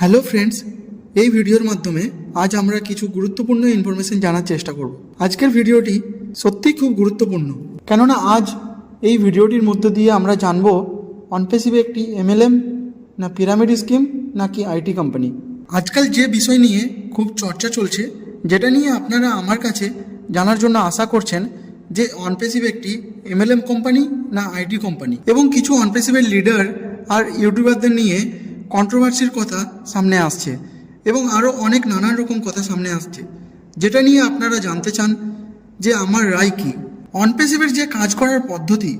Hello friends, এই ভিডিওর মাধ্যমে আজ আমরা কিছু গুরুত্বপূর্ণ ইনফরমেশন জানার চেষ্টা করব। আজকের ভিডিওটি সত্যিই খুব গুরুত্বপূর্ণ, কেননা আজ এই ভিডিওটির মধ্য দিয়ে আমরা জানব অনপেসিভ একটি এমএলএম না পিরামিড স্কিম নাকি আইটি কোম্পানি। আজকাল যে বিষয় নিয়ে খুব চর্চা চলছে, যেটা নিয়ে আপনারা আমার কাছে জানার জন্য আশা করছেন যে অনপেসিভ একটি এমএলএম কোম্পানি না আইটি কোম্পানি, এবং কিছু অনপেসিভের লিডার আর ইউটিউবারদের নিয়ে কন্ট্রোভার্সির কথা সামনে আসছে এবং আরও অনেক নানান রকম কথা সামনে আসছে, যেটা নিয়ে আপনারা জানতে চান যে আমার রায় কী। অনপেসিভের যে কাজ করার পদ্ধতি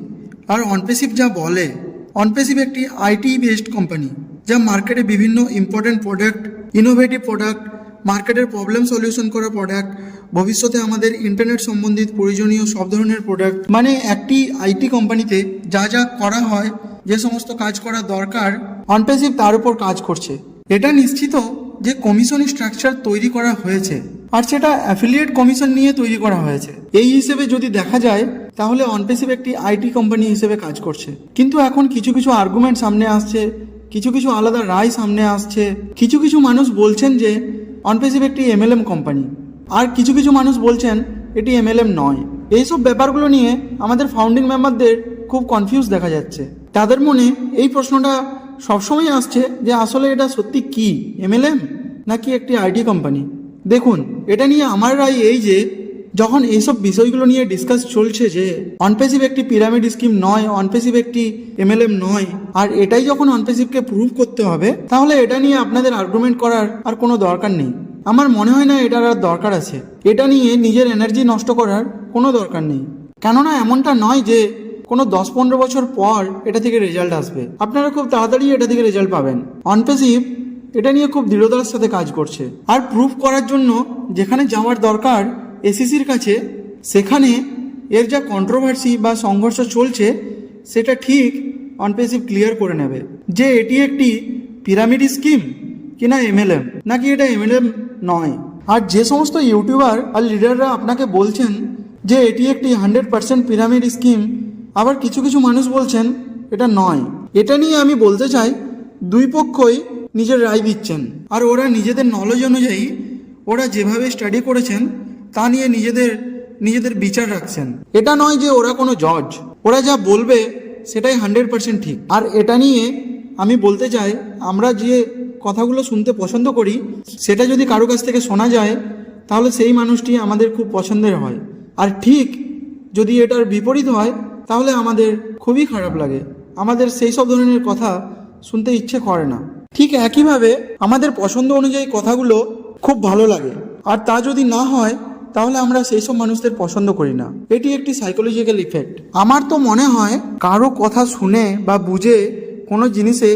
আর অনপেসিভ যা বলে, অনপেসিভ একটি আইটি বেসড কোম্পানি যা মার্কেটে বিভিন্ন ইম্পর্ট্যান্ট প্রোডাক্ট, ইনোভেটিভ প্রোডাক্ট, মার্কেটের প্রবলেম সলিউশন করা প্রোডাক্ট, ভবিষ্যতে আমাদের ইন্টারনেট সম্বন্ধিত প্রয়োজনীয় সব ধরনের প্রোডাক্ট, মানে একটি আইটি কোম্পানিতে যা যা করা হয়, যে সমস্ত কাজ করা দরকার, অনপেসিভ তার উপর কাজ করছে। এটা নিশ্চিত যে কমিশন স্ট্রাকচার তৈরি করা হয়েছে, আর সেটা অ্যাফিলিয়েট কমিশন নিয়ে তৈরি করা হয়েছে। এই হিসেবে যদি দেখা যায় তাহলে অনপেসিভ একটি আইটি কোম্পানি হিসেবে কাজ করছে। কিন্তু এখন কিছু কিছু আর্গুমেন্ট সামনে আসছে, কিছু কিছু আলাদা রায় সামনে আসছে। কিছু কিছু মানুষ বলছেন যে অনপেসিভ একটি এমএলএম কোম্পানি, আর কিছু কিছু মানুষ বলছেন এটি এমএলএম নয়। এইসব ব্যাপারগুলো নিয়ে আমাদের ফাউন্ডিং মেম্বারদের খুব কনফিউজ দেখা যাচ্ছে। তাদের মনে এই প্রশ্নটা সবসময় আসছে যে আসলে এটা সত্যি কি, এমএলএম নাকি একটি আইটি কোম্পানি। দেখুন, এটা নিয়ে আমার রায় এই যে যখন এইসব বিষয়গুলো নিয়ে ডিসকাস চলছে যে অনপেসিভ একটি পিরামিড স্কিম নয়, অনপেসিভ একটি এমএলএম নয়, আর এটাই যখন অনপেসিভকে প্রুভ করতে হবে, তাহলে এটা নিয়ে আপনাদের আর্গুমেন্ট করার আর কোনো দরকার নেই। আমার মনে হয় না এটার আর দরকার আছে। এটা নিয়ে নিজের এনার্জি নষ্ট করার কোনো দরকার নেই, কেননা এমনটা নয় যে কোনো 10-15 বছর পর এটা থেকে রেজাল্ট আসবে। আপনারা খুব তাড়াতাড়ি এটা থেকে রেজাল্ট পাবেন। অনপেসিভ এটা নিয়ে খুব দৃঢ়তার সাথে কাজ করছে, আর প্রুফ করার জন্য যেখানে যাওয়ার দরকার এসিসির কাছে, সেখানে এর যা কন্ট্রোভার্সি বা সংঘর্ষ চলছে সেটা ঠিক অনপেসিভ ক্লিয়ার করে নেবে যে এটি একটি পিরামিড স্কিম কিনা এমএলএম, নাকি এটা এমএলএম নয়। আর যে সমস্ত ইউটিউবার আর লিডাররা আপনাকে বলছেন যে এটি একটি 100% পিরামিড স্কিম, আবার কিছু কিছু মানুষ বলছেন এটা নয়, এটা নিয়ে আমি বলতে চাই দুই পক্ষই নিজের রায় দিচ্ছেন, আর ওরা নিজেদের নলেজ অনুযায়ী ওরা যেভাবে স্টাডি করেছেন তা নিয়ে নিজেদের বিচার রাখছেন। এটা নয় যে ওরা কোনো জজ, ওরা যা বলবে সেটাই 100% ঠিক। আর এটা নিয়ে আমি বলতে চাই, আমরা যে কথাগুলো শুনতে পছন্দ করি সেটা যদি কারো কাছ থেকে শোনা যায় তাহলে সেই মানুষটি আমাদের খুব পছন্দের হয়, আর ঠিক যদি এটার বিপরীত হয় তাহলে আমাদের খুবই খারাপ লাগে, আমাদের সেই সব ধরনের কথা শুনতে ইচ্ছে করে না। ঠিক একইভাবে আমাদের পছন্দ অনুযায়ী কথাগুলো খুব ভালো লাগে, আর তা যদি না হয় তাহলে আমরা সেই সব মানুষদের পছন্দ করি না। এটি একটি সাইকোলজিক্যাল ইফেক্ট। আমার তো মনে হয় কারো কথা শুনে বা বুঝে কোনো জিনিসে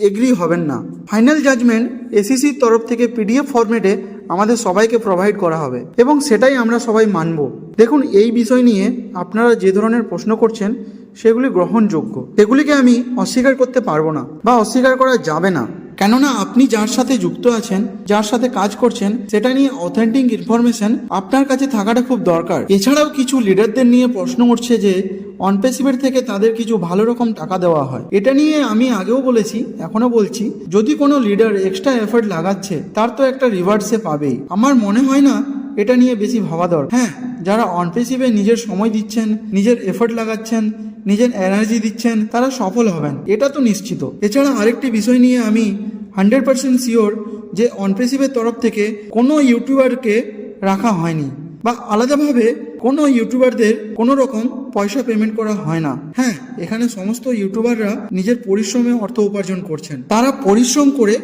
এগ্রি হবেন না। ফাইনাল জাজমেন্ট এসিসির তরফ থেকে পিডিএফ ফরম্যাটে আমাদের সবাইকে প্রোভাইড করা হবে এবং সেটাই আমরা সবাই মানব। দেখুন, এই বিষয় নিয়ে আপনারা যে ধরনের প্রশ্ন করছেন সেগুলি গ্রহণযোগ্য, এগুলিকে আমি অস্বীকার করতে পারবো না বা অস্বীকার করা যাবে না, কেননা আপনি যার সাথে যুক্ত আছেন, যার সাথে কাজ করছেন, সেটা নিয়ে অথেন্টিক ইনফরমেশন আপনার কাছে থাকাটা খুব দরকার। এছাড়াও কিছু লিডারদের নিয়ে প্রশ্ন উঠছে যে অনপেসিভের থেকে তাদের কিছু ভালো রকম টাকা দেওয়া হয়। এটা নিয়ে আমি আগেও বলেছি, এখনো বলছি, যদি কোনো লিডার এক্সট্রা এফর্ট লাগাচ্ছে তার তো একটা রিওয়ার্ড সে পাবেই। আমার মনে হয় না এটা নিয়ে বেশি ভাবা দরকার। হ্যাঁ, যারা অনপেসিভে নিজের সময় দিচ্ছেন, নিজের এফর্ট লাগাচ্ছেন, নিজের এনার্জি দিচ্ছেন, তারা সফল হবেন, এটা তো নিশ্চিত। এছাড়া আরেকটি বিষয় নিয়ে আমি 100% শিওর যে অনপেসিভের তরফ থেকে কোনো ইউটিউবারকে রাখা হয়নি বা আলাদাভাবে কোনো ইউটিউবারদের কোনো রকম পয়সা পেমেন্ট করা হয় না। হ্যাঁ, এখানে সমস্ত ইউটিউবাররা নিজের পরিশ্রমে অর্থ উপার্জন করছেন। তারা পরিশ্রম করে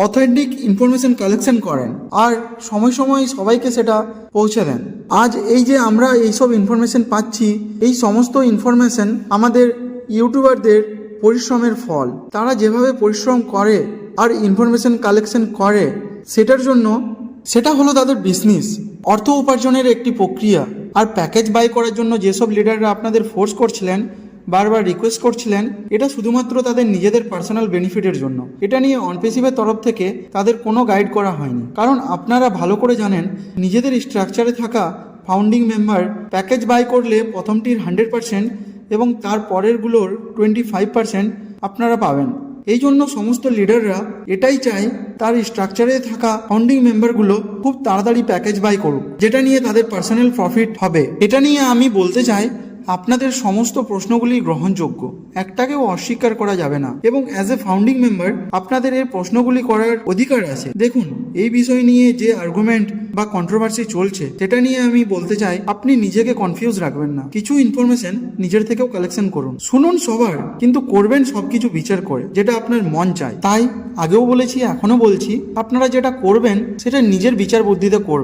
অথেন্টিক ইনফরমেশন কালেকশন করেন আর সময় সময় সবাইকে সেটা পৌঁছে দেন। আজ এই যে আমরা এইসব ইনফরমেশন পাচ্ছি, এই সমস্ত ইনফরমেশন আমাদের ইউটিউবারদের পরিশ্রমের ফল। তারা যেভাবে পরিশ্রম করে আর ইনফরমেশন কালেকশন করে, সেটার জন্য সেটা হলো তাদের বিজনেস, অর্থ উপার্জনের একটি প্রক্রিয়া। আর প্যাকেজ বাই করার জন্য যেসব লিডাররা আপনাদের ফোর্স করছিলেন, বারবার রিকোয়েস্ট করছিলেন, এটা শুধুমাত্র তাদের নিজেদের পার্সোনাল বেনিফিটের জন্য। এটা নিয়ে অনপেসিভের তরফ থেকে তাদের কোনো গাইড করা হয়নি, কারণ আপনারা ভালো করে জানেন নিজেদের স্ট্রাকচারে থাকা ফাউন্ডিং মেম্বার প্যাকেজ বাই করলে প্রথমটির 100% এবং তার পরেরগুলোর 25% আপনারা পাবেন। এই জন্য সমস্ত লিডাররা এটাই চায় তার স্ট্রাকচারে থাকা ফাউন্ডিং মেম্বারগুলো খুব তাড়াতাড়ি প্যাকেজ বাই করুক, যেটা নিয়ে তাদের পার্সোনাল প্রফিট হবে। এটা নিয়ে আমি বলতে চাই আপনাদের সমস্ত প্রশ্নগুলি গ্রহণযোগ্য, একটাকেও অস্বীকার করা যাবে না, এবং অ্যাজ এ ফাউন্ডিং মেম্বার আপনাদের এই প্রশ্নগুলি করার অধিকার আছে। দেখুন, এই বিষয় নিয়ে যে আর্গুমেন্ট বা কন্ট্রোভার্সি চলছে সেটা নিয়ে আমি বলতে চাই আপনি নিজেকে কনফিউজ রাখবেন না, কিছু ইনফরমেশন নিজের থেকেও কালেকশন করুন, শুনুন সবার, কিন্তু করবেন সবকিছু বিচার করে যেটা আপনার মন চায়। তাই আগেও বলেছি, এখনো বলছি, আপনারা যেটা করবেন সেটা নিজের বিচার বুদ্ধিতে করবেন।